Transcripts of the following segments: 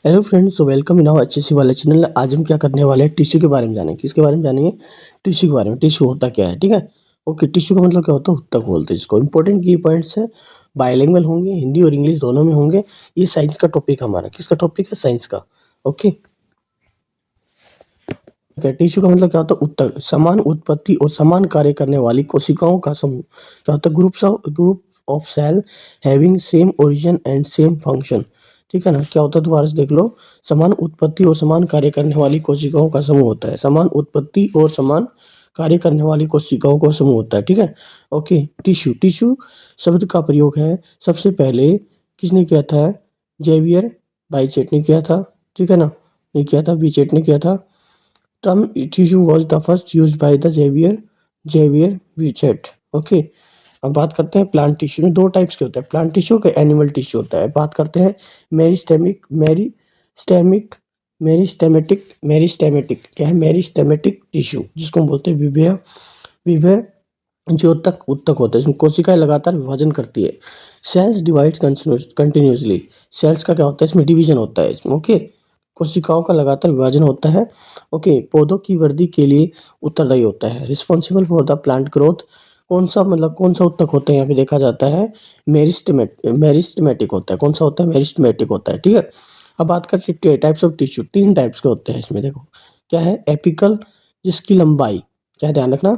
Hello friends, welcome in our HSC वाले channel. आज हम क्या करने वाले हैं, टिश्यू के बारे में जानेंगे। किसके बारे में जानेंगे? टिश्यू के बारे में। टिश्यू होता क्या है, ठीक है। ओके, टिश्यू का मतलब क्या होता है, ऊतक बोलते हैं इसको। इंपॉर्टेंट की पॉइंट्स है, बाइलिंगुअल होंगे, हिंदी और इंग्लिश दोनों में होंगे। ये साइंस का टॉपिक हमारा। किसका टॉपिक है? साइंस का। ओके, टिश्यू का मतलब क्या होता है, ऊतक। समान उत्पत्ति और समान कार्य करने वाली कोशिकाओं का समूह। क्या होता है? Group of cell having same origin and same function. ठीक है ना। क्या होता है, दोबारा से देख लो। समान उत्पत्ति और समान कार्य करने वाली कोशिकाओं का समूह होता है। समान उत्पत्ति और समान कार्य करने वाली कोशिकाओं का समूह होता है, ठीक है। Okay, tissue. टिश्यू शब्द का प्रयोग है सबसे पहले किसने किया था? जेवियर बाइचेट ने किया था, ठीक है ना। नहीं किया था, बीचेट ने किया था। Term tissue was the first used by the Xavier Bichet। Okay, अब बात करते हैं प्लांट टिश्यू में। दो टाइप्स के होते हैं प्लांट टिश्यू का, एनिमल टिश्यू होता है। बात करते हैं मेरिस्टेमेटिक क्या है? मेरिस्टेमेटिक टिश्यू, जिसको हम बोलते हैं विभव जो तक उत्तक होता है। इसमें कोशिकाएं लगातार विभाजन करती है। Sales divides continuously. सेल्स का क्या होता है? इसमें डिवीजन होता है इसमें। ओके, कोशिकाओं का लगातार विभाजन होता है। ओके, पौधों की वृद्धि के लिए उत्तरदायी होता है। Responsible for the plant growth. कौन सा उत्तक होता है? यहाँ पे देखा जाता है मेरिस्टेमेटिक होता है। कौन सा होता है? मेरिस्टेमेटिक होता है, ठीक है। अब बात करते हैं टाइप्स ऑफ टिश्यू। तीन टाइप्स के होते हैं इसमें। देखो क्या है, एपिकल, जिसकी लंबाई, क्या ध्यान रखना,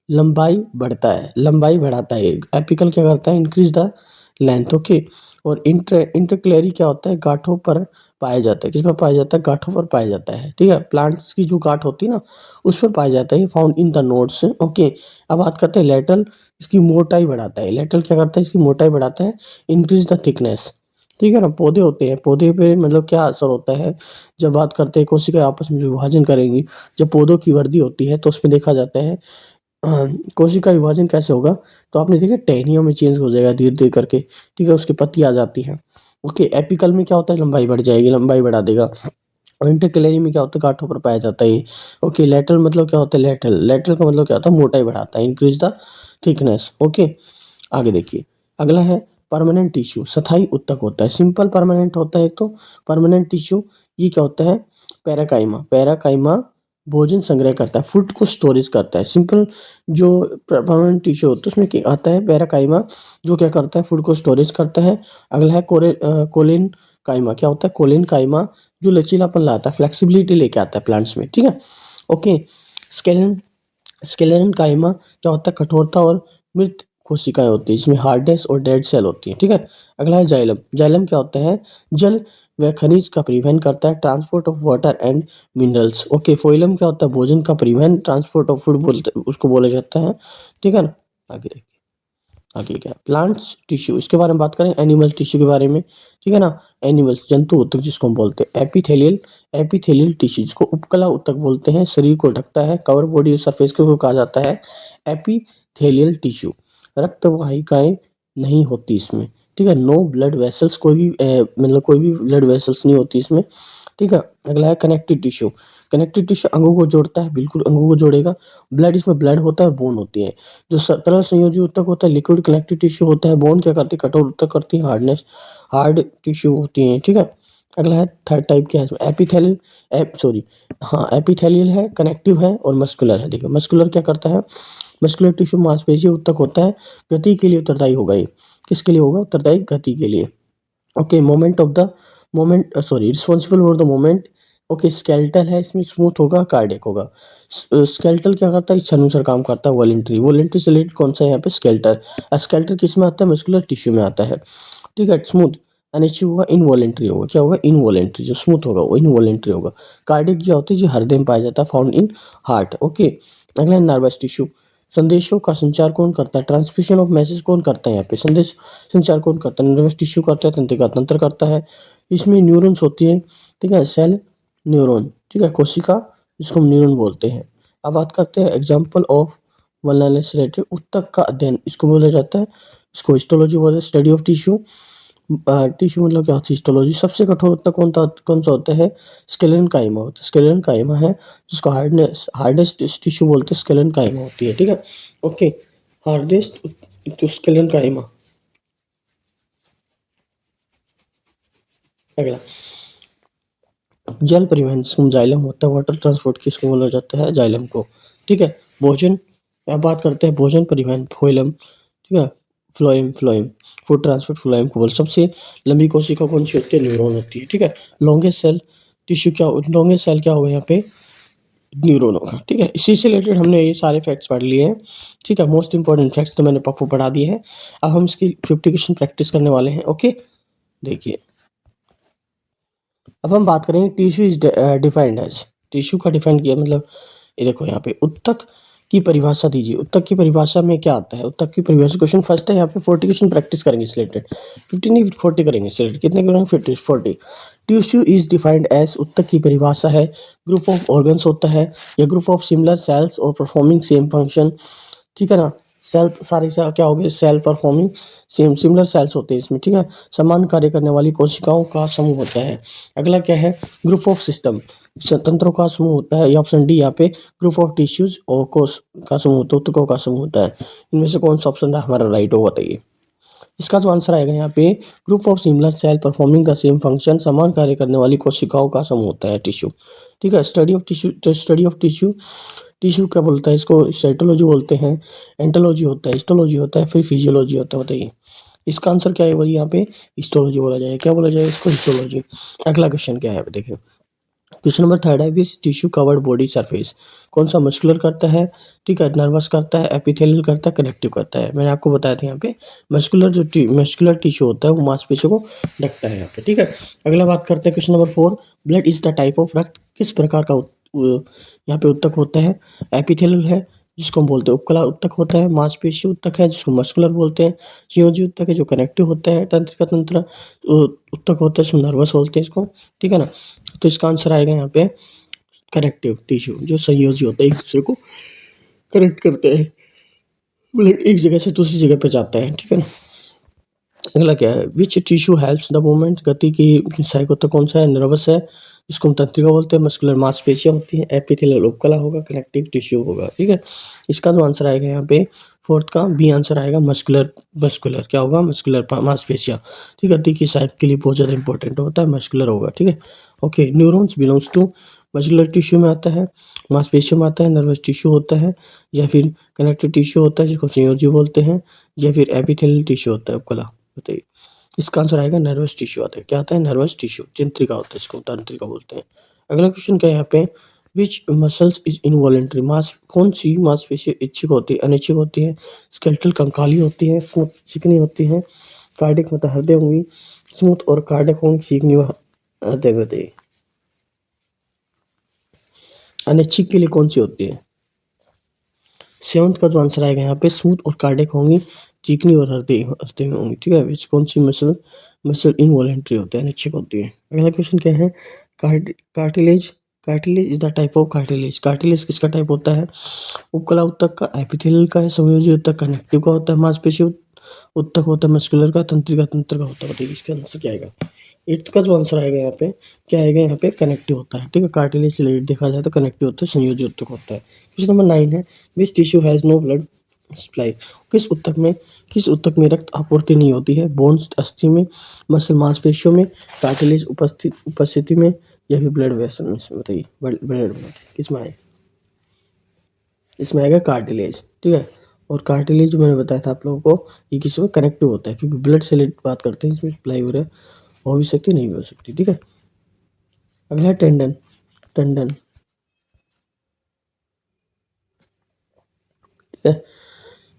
लंबाई बढ़ता है, लंबाई बढ़ाता है। एपिकल क्या करता है? Increase the length. ओके, और इंटरक्लेरी क्या होता है? गांठों पर पाया जाता है। किस पर पाया जाता है? गांठों पर पाया जाता है, ठीक है। प्लांट्स की जो गांठ होती है ना, उस पर पाया जाता है। Found in the nodes. Okay, अब बात करते हैं लेटरल। इसकी मोटाई बढ़ाता है। लेटरल क्या करता है? इसकी मोटाई बढ़ाता है। इंक्रीज द थिकनेस, ठीक है ना। पौधे होते हैं, पौधे पे मतलब क्या असर होता है? जब बात करते हैं कोशिकाएं आपस में जो विभाजन करेंगी, जब पौधों की वृद्धि होती है तो उसमें देखा जाता है कोशिका विभाजन कैसे होगा। तो आपने देखा टहनियों में चेंज हो जाएगा धीरे धीरे करके, ठीक है। उसकी पत्ती आ जाती है। ओके, एपिकल में क्या होता है? लंबाई बढ़ जाएगी, लंबाई बढ़ा देगा। और इंटरकैलरी में क्या होता है? गांठों पर पाया जाता है ये। ओके, लेटरल मतलब क्या होता है? लेटरल का मतलब क्या होता है? मोटाई बढ़ाता है, इंक्रीज द थिकनेस। ओके, आगे देखिए। अगला है परमानेंट टिश्यू। स्थायी उत्तक होता है। सिंपल परमानेंट होता है एक तो। परमानेंट टिश्यू ये क्या होता है? पैराकाइमा। पैराकाइमा भोजन संग्रह करता है, फूड को स्टोरेज करता है। सिंपल जो परमानेंट टिश्यू होता है उसमें क्या आता है? पैराकाइमा, जो क्या करता है? फूड को स्टोरेज करता है। अगला है कोलिन काइमा। क्या होता है? कोलिन काइमा जो लचीलापन लाता है, फ्लेक्सिबिलिटी लेके आता है प्लांट्स में, ठीक है। ओके, स्केलन स्केलेरन काइमा क्या होता है? कठोरता और मृत कोशिकाएं होती है। इसमें हार्डनेस और डेड सेल होती है, ठीक है। अगला है जाइलम। जाइलम क्या होता है? जल व खनिज का परिवहन करता है, transport of water and minerals. Okay, phloem क्या होता है? भोजन का परिवहन, ट्रांसपोर्ट ऑफ फूड बोलते उसको बोला जाता है, ठीक है ना। आगे देखिए, आगे क्या है? प्लांट्स टिश्यू, इसके बारे में बात करें। एनिमल टिश्यू के बारे में, ठीक है ना। एनिमल्स जंतु ऊतक जिसको हम बोलते हैं। एपिथेलियल टिश्यू, जिसको उपकला ऊतक बोलते हैं, शरीर को ढकता है। कवर बॉडी सरफेस को कहा जाता है एपिथेलियल टिश्यू। रक्त वाहिकाएं नहीं होती इसमें, ठीक है। नो ब्लड वेसल्स, कोई भी मतलब कोई भी ब्लड वेसल्स नहीं होती इसमें, ठीक है। अगला है कनेक्टिव टिश्यू। कनेक्टिव टिश्यू अंगों को जोड़ता है, बिल्कुल अंगों को जोड़ेगा। ब्लड इसमें ब्लड होता है और बोन होती है। जो तरल संयोजी ऊतक होता है, लिक्विड कनेक्टिव टिश्यू होता है। बोन क्या करती है? कठोर ऊतक करती है, हार्ड टिश्यू होती है, ठीक है। अगला है थर्ड टाइप क्या है इसमें? एपिथेलियल, हाँ एपिथेलियल है, कनेक्टिव है और मस्कुलर है। देखिए मस्कुलर क्या करता है? मस्कुलर टिश्यू मांसपेशी ऊतक होता है, गति के लिए उत्तरदायी होगा ये। किसके लिए होगा उत्तरदायी? गति के लिए। Okay, moment sorry, responsible for the moment. Okay, skeletal है, इसमें स्मूथ होगा, कार्डियक होगा। स्केलेटल क्या करता है? इच्छानुसार काम करता है। वॉलेंट्री से रिलेटेड कौन सा है यहाँ पे? स्केलेटल। स्केलेटल किस में आता है? मस्कुलर टिश्यू में आता है, ठीक है। स्मूथ अनिश्चित होगा, इनवॉलेंट्री होगा। क्या होगा? इनवॉलेंट्री। जो स्मूथ होगा वो इनवॉलेंट्री होगा। कार्डियक जो होती है जो हृदय में पाया जाता है, फाउंड इन हार्ट। ओके, अगला नर्वस टिश्यू। संदेशों का संचार कौन करता है? ट्रांसमिशन ऑफ मैसेज कौन करता है? यहाँ पे संदेश संचार कौन करता है? नर्वस टिश्यू करता है, तंत्रिका तंत्र करता है। इसमें न्यूरॉन्स होती है, ठीक है, सेल न्यूरॉन, ठीक है, कोशिका जिसको हम न्यूरॉन बोलते हैं। अब बात करते हैं एग्जाम्पल ऑफ वल्नरेटिव ऊतक का अध्ययन, इसको बोला जाता है, इसको हिस्टोलॉजी बोलते हैं, स्टडी ऑफ टिश्यू। टिश्यू मतलब क्या होता है? हिस्टोलॉजी। सबसे कठोर ऊतक कौन सा होता है? स्केलेटन काइमा होता है। स्केलेटन काइमा है जिसको हार्डेस्ट टिश्यू बोलते हैं, स्केलेटन काइमा होती है, ठीक है। ओके, हार्डेस्ट तो स्केलेटन काइमा। अगला जल परिवहन जिसको जाइलम होता है, वाटर ट्रांसपोर्ट किसको बोला जाता है, जाइलम को। ठीक है। भोजन, अब बात करते हैं भोजन परिवहन, फ्लोएम। ठीक है। फ्लोएम फूड ट्रांसपोर्ट फ्लोएम को बोल। सबसे लंबी कोशिका कौन सी होती है, न्यूरॉन होती है। ठीक है। लॉन्गेस्ट सेल टिश्यू क्या, लॉन्गेस्ट सेल क्या होगा यहाँ पे, न्यूरॉन होगा। ठीक है। इसी से रिलेटेड हमने ये सारे फैक्ट्स पढ़ लिए हैं। ठीक है। मोस्ट इंपॉर्टेंट फैक्ट्स तो मैंने आपको पढ़ा दिए हैं। अब हम इसकी 50 क्वेश्चन प्रैक्टिस करने वाले हैं। ओके, देखिए अब हम बात करेंगे tissue is defined as. Tissue का डिफाइन किया मतलब, ये देखो यहाँ पे उत्तक की परिभाषा दीजिए। उत्तक की परिभाषा में क्या आता है, उत्तक की परिभाषा, क्वेश्चन फर्स्ट है यहाँ पे। 40 क्वेश्चन प्रैक्टिस करेंगे इस रिलेटेड। 50 नहीं 40 करेंगे इस रिलेटेड। कितने करेंगे, 50 40। टिश्यू इज डिफाइंड एज, उत्तक की परिभाषा है, ग्रुप ऑफ ऑर्गन्स होता है या ग्रुप ऑफ सिमिलर सेल्स और परफॉर्मिंग सेम फंक्शन। ठीक है ना। सेल सारी क्या हो गए, cell performing same similar cells होते हैं इसमें। ठीक है। समान कार्य करने वाली कोशिकाओं का समूह होता है। अगला क्या है, ग्रुप ऑफ सिस्टम, तंत्रों का समूह होता है। ये ऑप्शन डी यहाँ पे। ग्रुप ऑफ टिश्यूज और कोश का समूह, ऊतकों का समूह होता है। इनमें से कौन सा ऑप्शन है हमारा राइट होगा, बताइए। इसका जो आंसर आएगा यहाँ पे, group of similar cell performing the same function, समान कार्य करने वाली कोशिकाओं का समूह होता है टिश्यू। ठीक है। Study of tissue, study of tissue, tissue क्या बोलता है इसको, साइटोलॉजी बोलते हैं, एंटोलॉजी होता है, हिस्टोलॉजी होता है, फिर फिजियोलॉजी होता है, बताइए। इसका आंसर क्या है भाई, यहाँ पे हिस्टोलॉजी बोला जाएगा। क्या बोला जाएगा इसको, हिस्टोलॉजी। अगला क्वेश्चन क्या है, देखिए क्वेश्चन नंबर थर्ड है, which tissue covered body surface. कौन सा मस्कुलर करता है, ठीक है, नर्वस करता है, एपिथेलियल करता है, कनेक्टिव करता है। मैंने आपको बताया था यहाँ पे मस्कुलर मस्कुलर टिश्यू होता है वो मांसपेशियों को ढकता है यहाँ पे। ठीक है। अगला बात करते हैं question number 4, blood is the type of, रक्त किस प्रकार का यहाँ पे उत्तक होता है। एपिथेलियल है जिसको हम बोलते हैं उपकला उत्तक होता है, मांसपेशी उत्तक है जिसको मस्कुलर बोलते हैं, संयोजी उत्तक है जो कनेक्टिव होता है, तंत्रिका तंत्र उत्तक होता है जिसको नर्वस बोलते हैं इसको। ठीक है ना। तो इसका आंसर आएगा यहाँ पे कनेक्टिव टिश्यू, जो संयोजी होता है, एक दूसरे को कनेक्ट करते हैं, ब्लड एक जगह से दूसरी जगह पे जाता है। ठीक है ना। अगला क्या है, which tissue helps the movement, गति की सहायक होता कौन सा है, नर्वस है जिसको हम तंत्रिका बोलते हैं, मस्कुलर मांसपेशियां होती हैं, एपिथेलियल उपकला होगा, कनेक्टिव टिश्यू होगा। ठीक है। इसका जो आंसर आएगा यहाँ पे फोर्थ का बी आंसर आएगा, मस्कुलर। मस्कुलर क्या होगा, मस्कुलर मांसपेशियां। ठीक है। गति की सहायक के लिए बहुत ज़्यादा इंपॉर्टेंट होता है, मस्कुलर होगा। ठीक है। Okay, neurons belongs to, muscular tissue में आता है, मांसपेशियों में आता है, नर्वस टिश्यू होता है, या फिर कनेक्टिव टिश्यू होता है जिसको संयोजी बोलते हैं, या फिर एपिथेलियल टिश्यू होता है उपकला, बताइए। इसका आंसर आएगा नर्वस टिश्यू आता है। क्या आता है, नर्वस टिश्यू, तंत्रिका होता है इसको तंत्रिका बोलते हैं। अगला क्वेश्चन क्या है यहाँ पे, विच मसल्स इज इनवॉलेंट्री, मांस कौन सी मांसपेशी इच्छुक होती है, अनिच्छुक होती है। स्केलेटल कंकाली होती है, स्मूथ चिकनी होती है, कार्डिक मतलब हृदय होंगी स्मूथ, और कार्डिक होंगी चिकनी हृदय होती है। अनिच्छुक के लिए कौन सी होती है, सेवंथ का जो आंसर आएगा यहाँ पे, स्मूथ और कार्डिक होंगी, चिकनी और हृदय हृदय में होंगी। ठीक है। विच कौन सी मसल, मसल इनवॉलेंट्री होती है, अनिच्छुक होती है। अगला क्वेश्चन क्या है, cartilage, cartilage is the type of cartilage. Cartilage किसका टाइप होता है, उपकला उत्तक का, एपिथेलियल का है, संयोजी उत्तक, कनेक्टिव का होता है, मांसपेशी उत्तक होता है, मस्कुलर का, तंत्रिका तंत्र का होता है। बताइए इसका आंसर क्या आएगा। एट्थ का जो आंसर आएगा यहाँ पे, क्या आएगा यहाँ पे, कनेक्टिव होता है। ठीक है। कार्टिलेज से रिलेटेड देखा जाए तो कनेक्टिव होता है, संयोजी उत्तक होता है। क्वेश्चन नंबर 9 है, which tissue has no blood supply. किस उत्तक में रक्त आपूर्ति नहीं होती है, बोन्स अस्थि में, मसल मांसपेशियों में, कार्टिलेज उपस्थिति में, या फिर ब्लड वेसल में से, बताइए। ब्लड में किस में आए, इसमें आएगा कार्टिलेज। ठीक है। और कार्टिलेज जो मैंने बताया था आप लोगों को, ये किसी में कनेक्टिव होता है क्योंकि ब्लड से रिलेटेड बात करते हैं, इसमें सप्लाई हो रहा है, हो भी सकती नहीं भी हो सकती। ठीक है। अगला है टेंडन, टेंडन। ठीक है।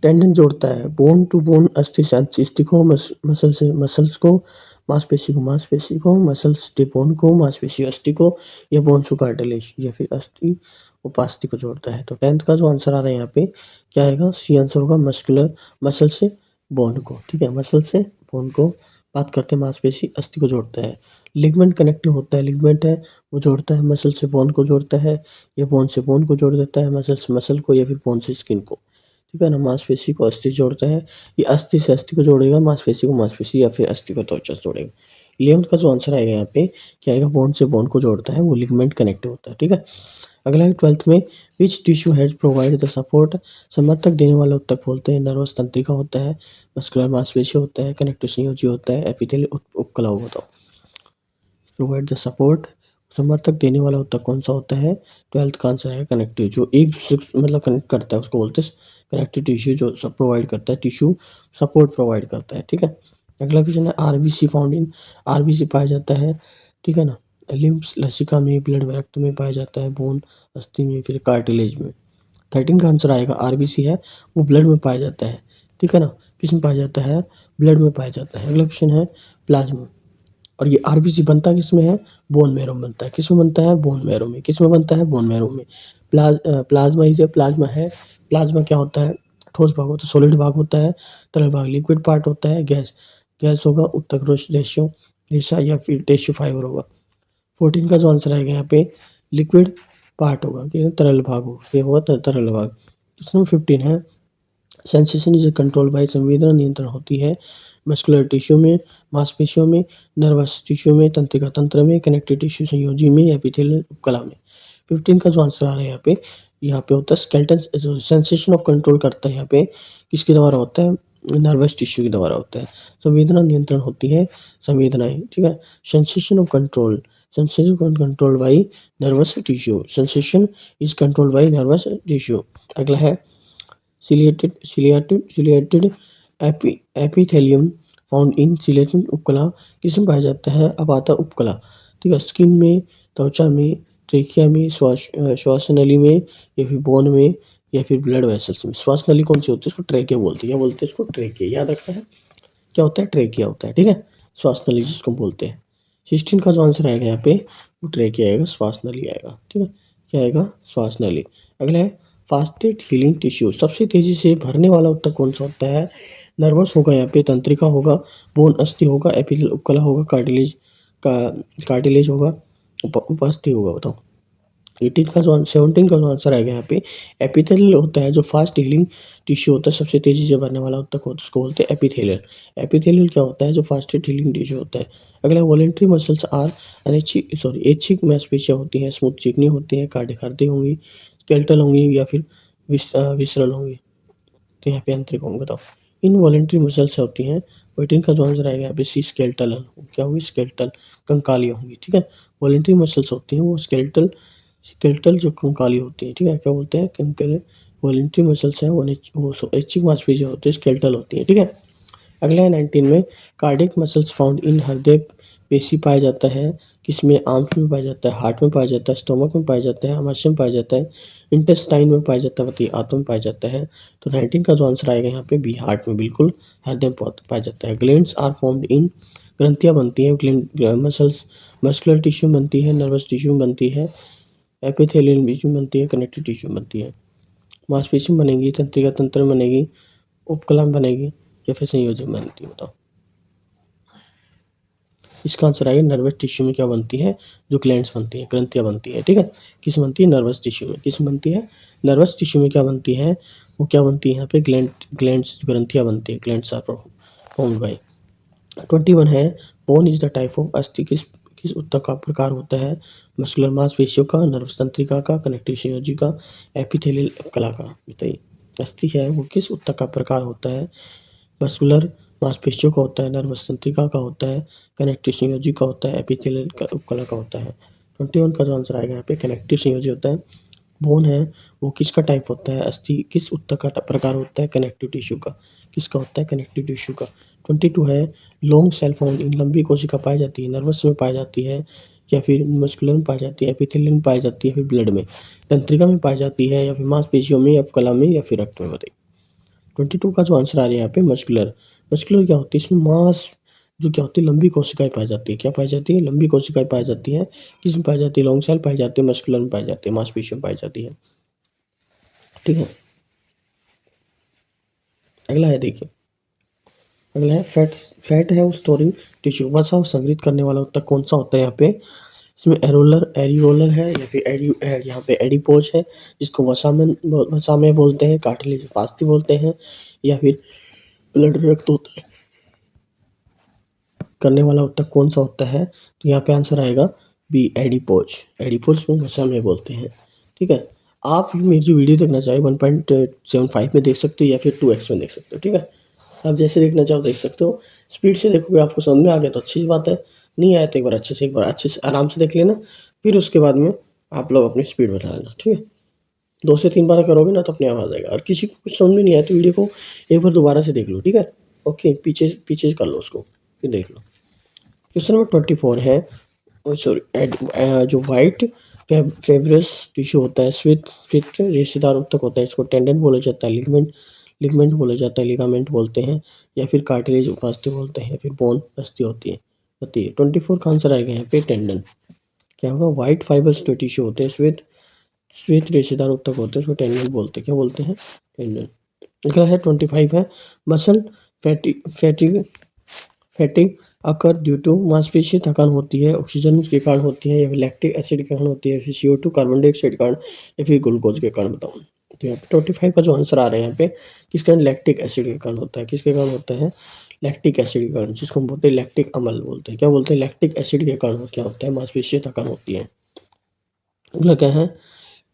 टेंडन जोड़ता है बोन टू बोन, अस्थि से अस्थि को, मसल से मसल्स को, मांसपेशी को मांसपेशी को, मसल्स से बोन को, मांसपेशी अस्थि को, या बोन टू कार्टिलेज, या फिर अस्थि उपास्थि को जोड़ता है। तो 10th का जो आंसर आ रहा है यहाँ पे, क्या आएगा, सी आंसर होगा, मस्कुलर, मसल से बोन को। ठीक है। मसल से बोन को बात करते हैं, मांसपेशी अस्थि को जोड़ता है। लिगमेंट कनेक्टिव होता है, लिगमेंट है वो जोड़ता है, मसल से बोन को जोड़ता है, या बोन से बोन को जोड़ देता है, मसल से मसल को, या फिर बोन से स्किन को। ठीक है ना। मांसपेशी को अस्थि जोड़ता है, ये अस्थि से अस्थि को जोड़ेगा, मांसपेशी को मांसपेशी, या फिर अस्थि को त्वचा से जोड़ेगा। 11th का जो आंसर आएगा यहाँ पे, क्या आएगा, बोन से बोन को जोड़ता है, वो लिगमेंट कनेक्टिव होता है। ठीक है। अगला है 12th में, which tissue has provide the support, समर्थक देने वाला उत्तक बोलते हैं, नर्वस तंत्रिका होता है, मस्कुलर मांसपेशी होता है, कनेक्टिव संयोजी होता है, एपिथेलियल उपकला होता है। प्रोवाइड द सपोर्ट समर्थक देने वाला ऊतक कौन सा होता है? 12th का आंसर है कनेक्टिव, जो एक दूसरे को मतलब कनेक्ट करता है उसको बोलते हैं कनेक्टिव टिश्यू, जो सब प्रोवाइड करता है, टिश्यू सपोर्ट प्रोवाइड करता है, ठीक है। अगला क्वेश्चन है आरबीसी फाउंड इन, आरबीसी पाया जाता है, ठीक है ना, लिम्फ्स लसिका में, ब्लड रक्त में पाया जाता है, बोन अस्थि में, फिर कार्टिलेज में। 13 का आंसर आएगा आरबीसी है वो ब्लड में पाया जाता है, ठीक है ना, किस में पाया जाता है? ब्लड में पाया जाता है। अगला क्वेश्चन है प्लाज्मा, और ये आरबीसी बनता किसमें है? बोन मैरो में बनता है। किसमें बनता है? बोन मैरो में। किसमें बनता है? बोन मैरो में। प्लाज्मा इसे प्लाज्मा है, प्लाज्मा क्या होता है? ठोस भाग होता है, सॉलिड भाग होता है, तरल भाग लिक्विड पार्ट होता है, गैस गैस होगा, ऊतक रेशियो रेशा या फिर टिश्यू फाइबर होगा। 14 का जो आंसर आएगा यहाँ पे लिक्विड पार्ट होगा, कि तरल भाग होगा, ये होगा तरल भाग। क्वेश्चन 15 है सेंसेशन इज कंट्रोल बाय, संवेदना नियंत्रण होती है मस्कुलर टिश्यू में, मांसपेशियों में, नर्वस टिश्यू में, तंत्रिका तंत्र में, कनेक्टिव टिश्यू संयोजी में, एपिथेलियल उपकला में। 15 का जो आंसर आ रहा है यहाँ पे होता है स्केलेटन, जो सेंसेशन ऑफ कंट्रोल करता है यहाँ पे किसके द्वारा होता है? नर्वस टिश्यू के द्वारा होता है। संवेदना नियंत्रण होती है संवेदनाएं, ठीक है। Sensation of control, sensation control by nervous tissue, sensation is control by nervous tissue. अगला है ciliated epithelium found in ciliated उपकला, किसमें पाया जाता है? अपाता उपकला, ठीक है। स्किन में, त्वचा में, ट्रेकिया में, श्वास नली में, या फिर बोन में, या फिर ब्लड वेसल्स में। श्वास नली कौन सी होती है? इसको ट्रेकिया बोलते हैं, क्या बोलते हैं इसको? ट्रेकिया, याद रखना है क्या होता है? ट्रेकिया होता है, ठीक है, श्वास नली जिसको बोलते हैं। 16 का जो आंसर आएगा यहाँ पे वो ट्रेकिया आएगा, श्वास नली आएगा, ठीक है, क्या आएगा? श्वास नली। अगला है फास्टेस्ट हीलिंग टिश्यू, सबसे तेजी से भरने वाला ऊतक कौन सा होता है? नर्वस होगा यहाँ पे, तंत्रिका होगा, बोन अस्थि होगा, एपिथेलियल उपकला होगा, कार्टिलेज होगा, उपास्थि होगा, बताओ। 17 का जो आंसर आएगा यहाँ पे एपिथेलियल होता है, जो फास्ट हीलिंग टिश्यू होता है, सबसे तेजी से भरने वाला ऊतक होता है, उसको बोलते हैं एपिथेलियल। एपिथेलियल क्या होता है? जो फास्टेस्ट हीलिंग टिश्यू होता है। अगला वॉलेंट्री मसल्स आर ऐच्छिक मांसपेशियाँ होती हैं, स्मूथ चिकनी होती हैं, कार्डिक होंगी, स्केलेटल होंगी, या फिर विसरल होंगी, तो यहाँ पे आंतरिक होंगे, बताओ। इनवॉलेंट्री मसल्स होती हैं। 18 का जो आंसर आएगा यहाँ पे सी स्केलेटल, क्या होगी? स्केलेटल, कंकाली होंगी, ठीक है। वॉलेंट्री मसल्स होती हैं वो स्केलेटल, स्केलेटल जो कंकाली होती है, ठीक है, क्या बोलते हैं? कंकाली। वॉलेंट्री मसल्स हैं वो ऐच्छिक मांसपेशियाँ होती है, स्केलेटल होती है, ठीक है। अगला है 19 में कार्डियक मसल्स फाउंड इन, हृदय पेशी पाया जाता है किसमें? आंत में पाया जाता है, हार्ट में पाया जाता है, स्टोमक में पाया जाता है, आमाशय में पाया जाता है, इंटेस्टाइन में पाया जाता है, बताइए आंतों में पाया जाता है। तो 19 का जो आंसर आएगा यहाँ पे बी, हार्ट में, बिल्कुल हृदय में पाया जाता है। ग्लैंड्स आर फॉर्म्ड इन, ग्रंथियाँ बनती हैं, मसल्स मस्कुलर टिश्यू बनती है, नर्वस टिश्यू में बनती है, एपिथेलियल टिश्यू बनती है, कनेक्टिव टिश्यू बनती है। मांसपेशी में बनेगी, तंत्रिका तंत्र में बनेगी, उपकला में बनेगी, या फिर संयोजन में बनती है, बताओ। इसका आंसर आएगा नर्वस टिश्यू में क्या बनती है? जो ग्लैंड्स बनती है, ग्रंथियाँ बनती है, ठीक है। किस बनती है? नर्वस टिश्यू में। किस बनती है? नर्वस टिश्यू में क्या बनती है? वो क्या बनती है यहाँ पे? ग्लैंड्स, ग्रंथियाँ बनती है, ग्लैंड्स आर फॉर्म्ड बाय। 21 है bone is the type of अस्थि, किस किस ऊतक का प्रकार होता है? मस्कुलर मांसपेशियों का, नर्वस तंत्रिका का, कनेक्टिव संयोजी का, एपिथेलियल कला का, बताइए। अस्थि है वो किस ऊतक का प्रकार होता है? मस्कुलर मांसपेशियों का होता है, नर्वस तंत्रिका का होता है, कनेक्टिव संयोजी का होता है, एपिथेलियल उपकला का होता है। 21 का जो आंसर आएगा यहाँ पे कनेक्टिव संयोजी होता है। बोन है वो किसका टाइप होता है? अस्थि किस ऊतक का प्रकार होता है? कनेक्टिव टिश्यू का। किसका होता है? कनेक्टिव टिश्यू का। 22 है लॉन्ग सेल फाउंड इन, लंबी कोशिका पाई जाती है, नर्वस में पाई जाती है, या फिर मस्कुलर में पाई जाती है, एपिथेलियल में पाई जाती है, फिर ब्लड में, तंत्रिका में पाई जाती है, या फिर मांसपेशियों में, या कला में, या फिर रक्त में, बताइए। 22 का जो आंसर आ रहा है यहाँ पे मस्कुलर। मस्कुलर क्या होती है? इसमें मांस जो क्या होती है? लंबी कोशिकाएं पाई जाती है, क्या पाई जाती है? लंबी कोशिकाएं पाई जाती है। किसमें पाई जाती है? लॉन्ग सेल पाई जाती है, मस्कुलर में पाई जाती है, मांसपेशियों में पाई जाती है, ठीक है। अगला है देखिए, अगला है फैट है वो स्टोरिंग टिश्यू, वसा संग्रहित करने वाला ऊतक कौन सा होता है यहाँ पे? इसमें एरियोलर है, या फिर यहाँ पे एडिपोज है, जिसको वसा में बोलते हैं, कार्टिलेज पास्थि बोलते हैं, या फिर ब्लड रक्त होता है करने वाला ऊतक कौन सा होता है? तो यहाँ पे आंसर आएगा बी, एडिपोज। एडिपोज को वसा में बोलते हैं, ठीक है। आप मेरी जो वीडियो देखना चाहे 1.75 में देख सकते हो, या फिर 2x में देख सकते हो, ठीक है। आप जैसे देखना चाहो देख सकते हो। स्पीड से देखोगे आपको समझ में आ गया तो अच्छी बात है, नहीं आया तो एक बार अच्छे से आराम से देख लेना। फिर उसके बाद में आप लोग अपनी स्पीड बढ़ा लेना, ठीक है। 2 से 3 बार करोगे ना तो अपने आप आ जाएगा। और किसी को कुछ समझ में नहीं आया तो वीडियो को एक बार दोबारा से देख लो, ठीक है। ओके, पीछे पीछे कर लो उसको, फिर देख लो। क्वेश्चन नंबर 24 है, जो वाइट फिब्रस टिश्यू होता है, श्वेत रेशेदार ऊतक होता है, इसको टेंडन बोला जाता है, लिगामेंट लिगामेंट बोला जाता है, लिगामेंट बोलते हैं, या फिर कार्टिलेज उपास्थि बोलते हैं, या फिर बोन अस्थि होती है। बताइए 24 का आंसर आएगा यहाँ पे टेंडन। क्या होगा? वाइट फाइबर्स जो टिश्यू होते हैं, श्वेत श्वेत रेशेदार ऊतक होते हैं, उसको टेंडन बोलते हैं। क्या बोलते हैं? टेंडन। अगला है 25 है, muscle fatigue fatigue occur due to मांसपेशी थकान होती है, ऑक्सीजन के कारण होती है, या फिर लैक्टिक एसिड के कारण होती है, फिर CO2 कार्बन डाइऑक्साइड के कारण, या फिर ग्लूकोज के कारण। बताओ। तो यहाँ पे 25 का जो आंसर आ रहा है यहाँ पे, किसके कारण? लैक्टिक एसिड के कारण होता है। किसके कारण होता है? लैक्टिक एसिड के कारण, जिसको हम बोलते हैं लैक्टिक अम्ल बोलते हैं। क्या बोलते हैं? लैक्टिक एसिड के कारण क्या होता है? मांसपेशी थकान होती है। अगला क्या है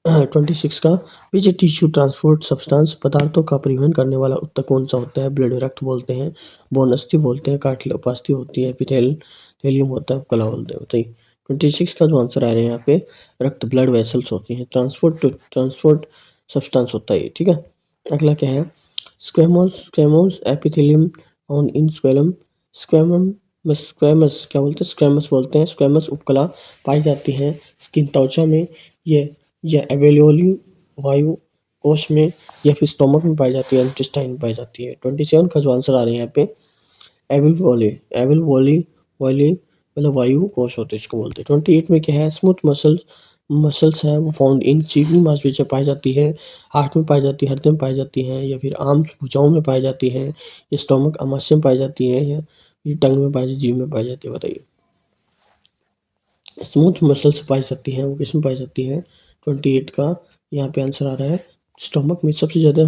26 का, विच टिश्यू ट्रांसपोर्ट सब्सटेंस पदार्थों का परिवहन करने वाला ऊतक कौन सा होता है? ब्लड रक्त बोलते हैं, बोन अस्थि बोलते हैं, कार्टिलेज उपास्थि होती है, एपिथेलियम होता है, कला बोलते हैं। बताइए 26 का जो आंसर आ रहा है यहाँ पे, रक्त ब्लड वेसल्स होती हैं, ट्रांसपोर्ट सब्सटेंस होता है, ठीक है। अगला क्या है, स्क्वेमोस एपिथेलियम ऑन इन स्क्वेमस क्या बोलते हैं? स्क्वेमस बोलते हैं, स्क्वेमस उपकला पाई जाती हैं स्किन त्वचा में, ये या एल्वेओली वायु कोश में, या फिर स्टोमक में पाई जाती है, इंटेस्टाइन में पाई जाती है। 27 का जो आंसर आ रहा है यहाँ पे, एल्वेओली वाली मतलब वायु कोश होते हैं, इसको बोलते हैं। 28 में क्या है, स्मूथ मसल्स है वो फाउंड इन चीनी मांसपेशियाँ पाई जाती है, हार्ट में पाई जाती है, हृदय में पाई जाती है, या फिर आम भुजाओं में पाई जाती है, या स्टोमक अमाशय में पाई जाती है, या ये टंग में पाई जाती है, जीभ में पाई जाती है। बताइए स्मूथ मसल्स पाई जाती हैं वो किस में पाई जाती है? 28 का यहाँ पे आंसर आ रहा है, स्टोमक में सबसे ज़्यादा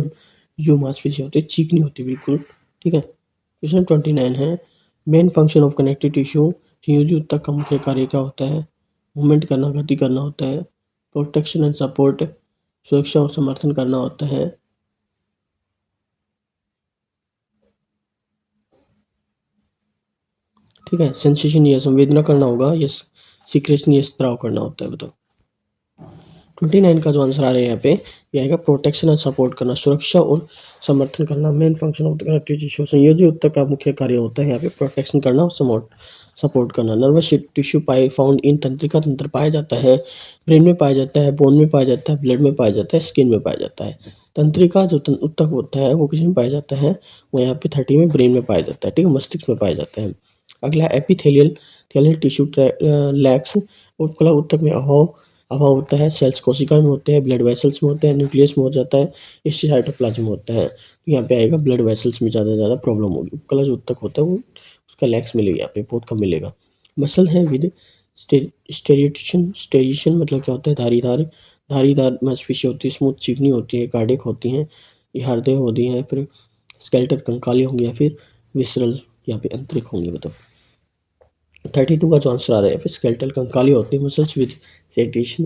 जो मांसपेशी होती है चीकनी होती है, बिल्कुल, ठीक है। क्वेश्चन 29 है, main function of connective tissue, संयोजी ऊतक का मुख्य कार्य क्या होता है? मूवमेंट करना, गति करना होता है, प्रोटेक्शन एंड सपोर्ट, सुरक्षा और समर्थन करना होता है, ठीक है। सेंसेशन या संवेदना करना होगा, या सीक्रेशन या स्त्राव करना होता है। बताओ 29 का जो आंसर आ रहा है यहाँ पे, ये आएगा प्रोटेक्शन और सपोर्ट करना, सुरक्षा और समर्थन करना। Main function of the connective tissue, संयोजी ऊतक का मुख्य कार्य होता है यहाँ पे प्रोटेक्शन करना और सपोर्ट करना। Nervous tissue pi found in तंत्रिका तंत्र पाया जाता है, ब्रेन में पाया जाता है, बोन में पाया जाता है, ब्लड में पाया जाता है, स्किन में पाया जाता है। तंत्रिका जो ऊतक होता है वो किस में पाया जाता है? वो यहाँ पे 30 में ब्रेन में पाया जाता है, ठीक है, मस्तिष्क में पाया जाता है। अगला एपिथेलियल टिश्यू लैक्स उपकला ऊतक में अभाव होता है, सेल्स कोशिका में होते हैं, ब्लड वेसल्स में होते हैं, न्यूक्लियस में हो जाता है, इससे साइटोप्लाज्म में होता है। तो यहाँ पे आएगा ब्लड वेसल्स में ज़्यादा प्रॉब्लम होगी। उपकला जो ऊतक होता है वो उसका लैक्स मिलेगा, यहाँ पे बहुत कम मिलेगा। मसल है विद स्टेरिएशन मतलब क्या होता है? धारीदार मांसपेशी होती है, स्मूथ चिकनी होती है, कार्डियक होती हैं, ये हृदय होती हैं, फिर स्केलेटल कंकाली होंगे, या फिर विसरल यहाँ पे आंतरिक होंगे। बताओ 32 का जो आंसर आ रहा है, फिर स्केलेटल कंकाली होती है, मसल्स विद सेटिएशन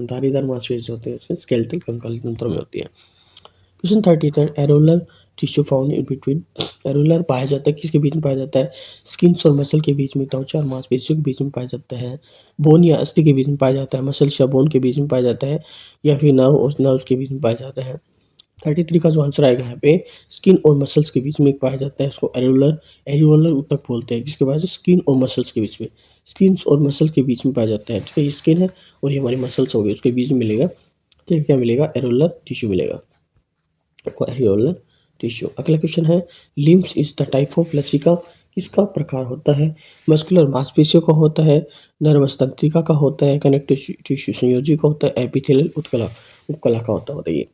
धारीदार मांसपेशी होते हैं, इसमें स्केलेटल कंकाली तंत्र में होती है। Question 33 areolar tissue found in between, areolar पाया जाता है किसके बीच में पाया जाता है? स्किन्स और मसल के बीच में, त्वचा और मांसपेशियों के बीच में पाया जाता है, बोन या अस्थि के बीच में पाया जाता है, मसल्स या बोन के बीच में पाया जाता है, या फिर नर्व और नर्व्स के बीच में पाया जाता है। 33 का जो आंसर आएगा यहाँ पे, स्किन और मसल्स के बीच में पाया जाता है, इसको एरियोलर ऊतक बोलते हैं, जिसके वजह से स्किन और मसल्स के बीच में, स्किन्स और मसल के बीच में पाया जाता है, ठीक है। ये स्किन है और ये हमारी मसल्स हो गई, उसके बीच में मिलेगा, ठीक है। क्या मिलेगा? एरोलर टिश्यू मिलेगा, एरियोलर टिश्यू। अगला क्वेश्चन है, lymph is the type of लसिका, किसका प्रकार होता है? मस्कुलर मांसपेशियों का होता है, नर्वस तंत्रिका का होता है, कनेक्टिव टिश्यू संयोजी का होता है, एपिथेलियल उपकला का होता है। बताइए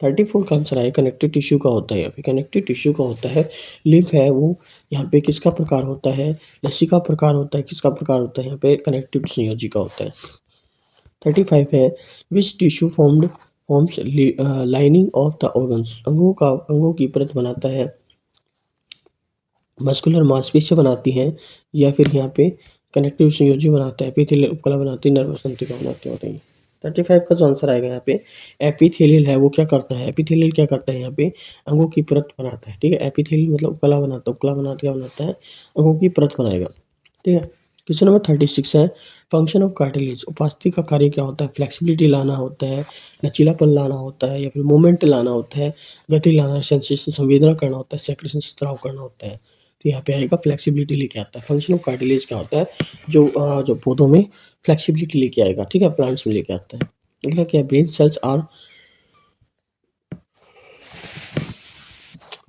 34 का आंसर आया कनेक्टिव टिश्यू का होता है, यहाँ पे कनेक्टिव टिश्यू का होता है। लिम्फ है वो यहाँ पे किसका प्रकार होता है? लसिका प्रकार होता है, किसका प्रकार होता है? यहाँ पे कनेक्टिव संयोजी का होता है। 35 है, which tissue forms lining of the organs, अंगों की परत बनाता है, मस्कुलर मांसपेशियाँ बनाती हैं, या फिर यहाँ पे कनेक्टिव संयोजी बनाता है, एपिथेलियल उपकला बनाती है, नर्वस तंत्रिका बनाती है। बताइए 35 का जो आंसर आएगा यहाँ पे, एपिथेलियल है वो क्या करता है? एपिथेलियल क्या करता है? यहाँ पे अंगों की परत बनाता है, ठीक है। एपिथेलियल मतलब उपकला बनाता है, उपकला बनाता क्या बनाता है? अंगों की परत बनाएगा, ठीक है। क्वेश्चन नंबर 36 है, फंक्शन ऑफ कार्टिलेज, उपास्थि का कार्य क्या होता है? फ्लेक्सिबिलिटी लाना होता है, लचीलापन लाना होता है, या फिर मूवमेंट लाना होता है, गति लाना, सेंसेशन संवेदना करना होता है, सेक्रेशन स्त्राव करना होता है। तो यहाँ पे आएगा फ्लेक्सिबिलिटी लेके आता है। फंक्शन ऑफ कार्टिलेज क्या होता है? जो पौधों में फ्लेक्सिबिलिटी लेके आएगा, ठीक है, प्लांट्स में लेके आता है। अगला क्या है? Brain cells are,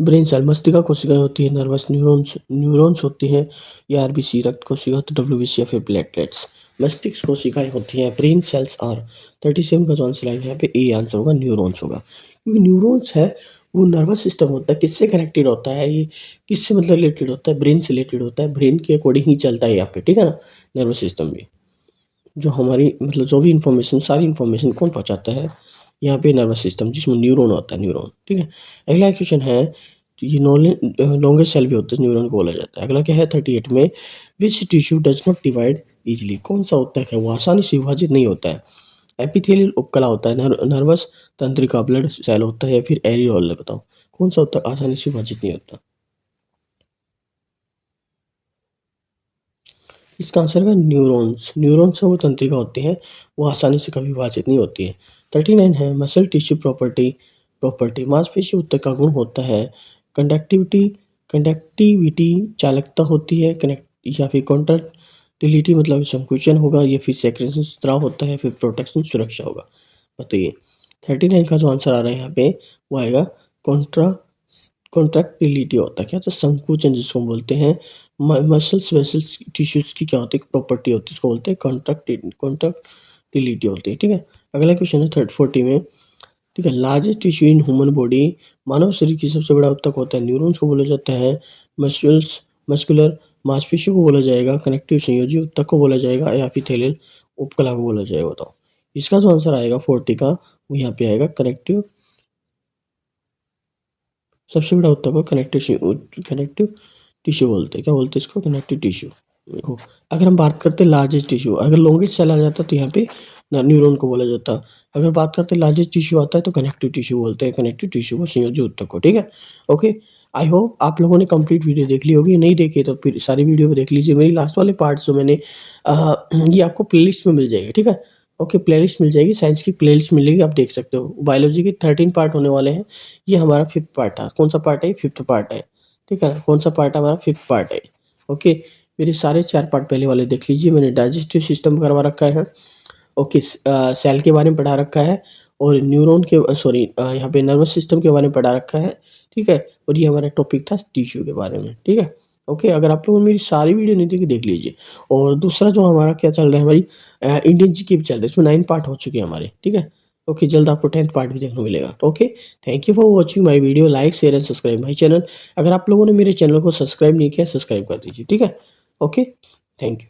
brain cell मस्तिष्क कोशिकाएं होती है, नर्वस न्यूरॉन्स न्यूरॉन्स होती हैं, या आरबीसी रक्त कोशिका, तो डब्ल्यूबीसी या फिर प्लेटलेट्स। मस्तिष्क कोशिकाएं होती हैं, ब्रेन सेल्स आर। 37 का जो आंसर आएगा यहाँ पे ए आंसर होगा, न्यूरॉन्स होगा। क्योंकि न्यूरॉन्स है वो नर्वस सिस्टम होता है, किससे कनेक्टेड होता है ये, किससे मतलब रिलेटेड होता है? ब्रेन से रिलेटेड होता है, ब्रेन के अकॉर्डिंग ही चलता है यहाँ पे, ठीक है ना, नर्वस सिस्टम भी। जो हमारी मतलब जो भी इन्फॉर्मेशन, सारी इन्फॉर्मेशन कौन पहुँचाता है? यहाँ पे नर्वस सिस्टम, जिसमें न्यूरॉन होता है, न्यूरॉन, ठीक है। अगला क्वेश्चन है, तो ये लॉन्गेस्ट सेल भी होता है, न्यूरॉन को बोला जाता है। अगला क्या है 38 में, which tissue does not divide easily, कौन सा होता है वो आसानी से विभाजित नहीं होता है? एपिथेलियल उपकला होता है, नर्वस तंत्रिका, ब्लड सेल होता है, या फिर एरियोल है? बताओ कौन सा होता है आसानी से विभाजित नहीं होता? इसका आंसर है न्यूरॉन्स। न्यूरॉन्स है वो तंत्रिका होती हैं, वो आसानी से कभी विभाजित नहीं होती है। 39 है, मसल टिश्यू प्रॉपर्टी, प्रॉपर्टी मांसपेशी ऊतक का गुण होता है, कंडक्टिविटी, कंडक्टिविटी चालकता होती है, कनेक्ट या फिर कॉन्ट्रैक्टिलिटी मतलब संकुचन होगा, या फिर सेक्रेशन स्त्राव होता है, फिर प्रोटेक्शन सुरक्षा होगा। बताइए 39 का जो आंसर आ रहा है यहाँ पे वो आएगा कॉन्ट्रा कॉन्ट्रैक्टिलिटी होता है क्या? तो संकुचन जिसको हम बोलते हैं। मसल्स वेसल्स टिश्यूज की क्या होती है? प्रॉपर्टी होती है, इसको बोलते हैं कॉन्ट्रैक्टिलिटी होती है, ठीक है। अगला क्वेश्चन है 40 में, ठीक है, largest tissue in human body, मानव शरीर की सबसे बड़ा ऊतक होता है, न्यूरॉन्स को बोला जाता है, मसल्स मस्कुलर मांसपेशियों को बोला जाएगा, कनेक्टिव संयोजी ऊतक को बोला जाएगा, या एपिथेलियल उपकला को बोला जाएगा? बताओ इसका जो आंसर आएगा 40 का वो यहाँ पे आएगा कनेक्टिव, सबसे बड़ा ऊतक को कनेक्टिव टिश्यू बोलते हैं, क्या बोलते हैं इसको? Connective tissue. देखो अगर हम बात करते हैं लार्जेस्ट टिश्यू, अगर लॉन्गेस्ट सेल आ जाता तो यहाँ पे न्यूरॉन को बोला जाता। अगर बात करते हैं लार्जेस्ट टिश्यू आता है तो कनेक्टिव टिश्यू बोलते हैं, कनेक्टिव टिश्यू को, संयोजी ऊतक को, ठीक है। ओके, आई होप आप लोगों ने कंप्लीट वीडियो देख ली होगी, नहीं देखी तो फिर सारी वीडियो को देख लीजिए। मेरी लास्ट वाले पार्ट्स जो मैंने ये आपको प्लेलिस्ट में मिल जाएगी, ठीक है। ओके, प्लेलिस्ट मिल जाएगी, साइंस की प्लेलिस्ट मिलेगी, आप देख सकते हो। बायोलॉजी के 13 पार्ट होने वाले हैं, ये हमारा 5th पार्ट है। कौन सा पार्ट है? 5th पार्ट है, ठीक है। कौन सा पार्ट है? हमारा 5th पार्ट है। ओके, मेरे सारे 4 पार्ट पहले वाले देख लीजिए। मैंने डाइजेस्टिव सिस्टम करवा रखा है, ओके, सेल के बारे में पढ़ा रखा है, और न्यूरॉन के सॉरी यहाँ पे नर्वस सिस्टम के बारे में पढ़ा रखा है, ठीक है। और ये हमारा टॉपिक था टिश्यू के बारे में, ठीक है। ओके, अगर आप लोगों ने मेरी सारी वीडियो नहीं देखी देख लीजिए। और दूसरा जो हमारा क्या चल रहा है, हमारी इंडियन जीके भी चल रहा है, इसमें 9 पार्ट हो चुके हैं हमारे, ठीक है। ओके, जल्द आपको 10th पार्ट भी देखने को मिलेगा। Okay, thank you for watching my video, like share and subscribe my channel. अगर आप लोगों ने मेरे चैनल को सब्सक्राइब नहीं किया, सब्सक्राइब कर दीजिए, ठीक है। Okay, thank you.